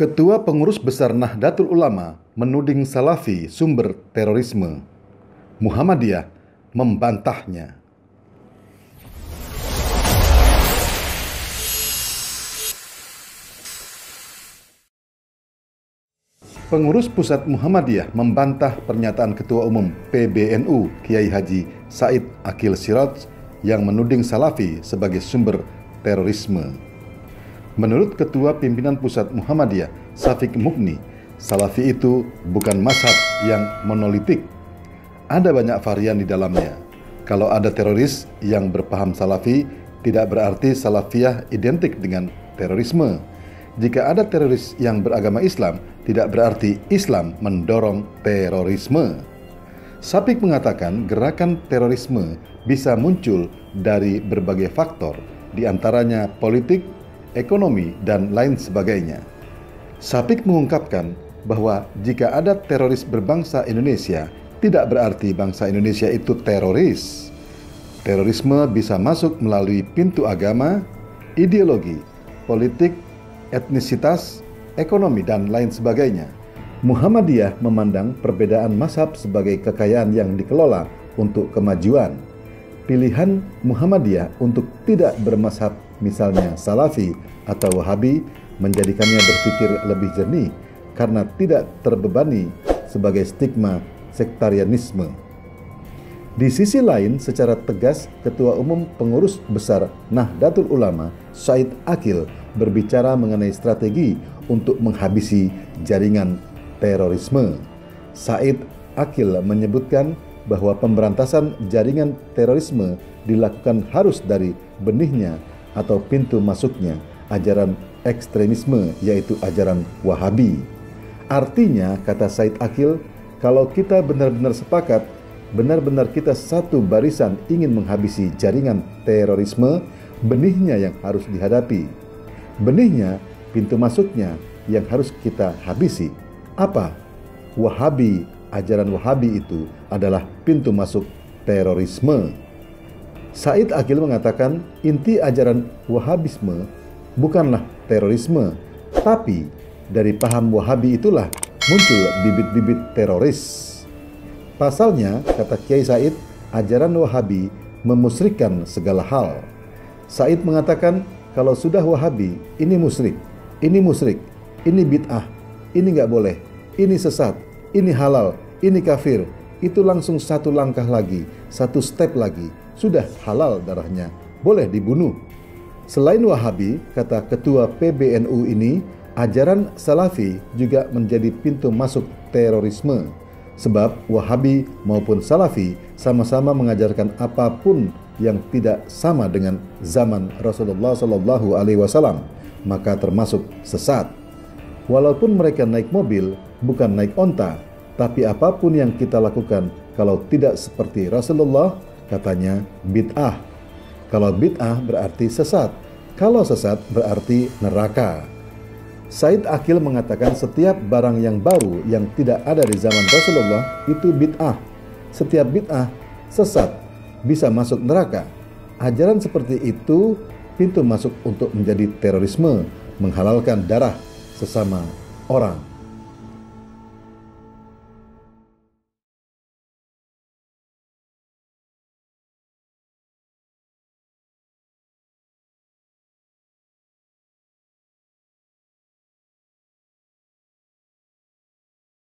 Ketua Pengurus Besar Nahdlatul Ulama menuding Salafi sumber terorisme. Muhammadiyah membantahnya. Pengurus Pusat Muhammadiyah membantah pernyataan Ketua Umum PBNU Kiai Haji Said Aqil Siraj yang menuding Salafi sebagai sumber terorisme. Menurut Ketua Pimpinan Pusat Muhammadiyah Syafiq Mukni, Salafi itu bukan mazhab yang monolitik. Ada banyak varian di dalamnya. Kalau ada teroris yang berpaham Salafi, tidak berarti Salafiyah identik dengan terorisme. Jika ada teroris yang beragama Islam, tidak berarti Islam mendorong terorisme. Syafiq mengatakan gerakan terorisme bisa muncul dari berbagai faktor, di antaranya politik, ekonomi, dan lain sebagainya. Syafiq mengungkapkan bahwa jika ada teroris berbangsa Indonesia, tidak berarti bangsa Indonesia itu teroris. Terorisme bisa masuk melalui pintu agama, ideologi, politik, etnisitas, ekonomi, dan lain sebagainya. Muhammadiyah memandang perbedaan mazhab sebagai kekayaan yang dikelola untuk kemajuan. Pilihan Muhammadiyah untuk tidak bermazhab, misalnya Salafi atau Wahabi, menjadikannya berpikir lebih jernih karena tidak terbebani sebagai stigma sektarianisme. Di sisi lain, secara tegas, Ketua Umum Pengurus Besar Nahdlatul Ulama Said Aqil berbicara mengenai strategi untuk menghabisi jaringan terorisme. Said Aqil menyebutkan bahwa pemberantasan jaringan terorisme dilakukan harus dari benihnya atau pintu masuknya ajaran ekstremisme, yaitu ajaran Wahabi. Artinya, kata Said Aqil, kalau kita benar-benar sepakat, benar-benar kita satu barisan ingin menghabisi jaringan terorisme, benihnya yang harus dihadapi. Benihnya, pintu masuknya yang harus kita habisi. Apa? Wahabi, ajaran Wahabi itu adalah pintu masuk terorisme. Said Aqil mengatakan inti ajaran Wahabisme bukanlah terorisme, tapi dari paham Wahabi itulah muncul bibit-bibit teroris. Pasalnya, kata Kiai Said, ajaran Wahabi memusyrikkan segala hal. Said mengatakan kalau sudah Wahabi, ini musyrik, ini bid'ah, ini nggak boleh, ini sesat, ini halal, ini kafir, itu langsung satu langkah lagi, satu step lagi, sudah halal darahnya, boleh dibunuh. Selain Wahabi, kata Ketua PBNU ini, ajaran Salafi juga menjadi pintu masuk terorisme. Sebab Wahabi maupun Salafi sama-sama mengajarkan apapun yang tidak sama dengan zaman Rasulullah SAW, maka termasuk sesat. Walaupun mereka naik mobil, bukan naik onta, tapi apapun yang kita lakukan kalau tidak seperti Rasulullah, katanya bid'ah. Kalau bid'ah berarti sesat, kalau sesat berarti neraka. Said Aqil mengatakan setiap barang yang baru yang tidak ada di zaman Rasulullah itu bid'ah. Setiap bid'ah sesat, bisa masuk neraka. Ajaran seperti itu pintu masuk untuk menjadi terorisme, menghalalkan darah sesama orang.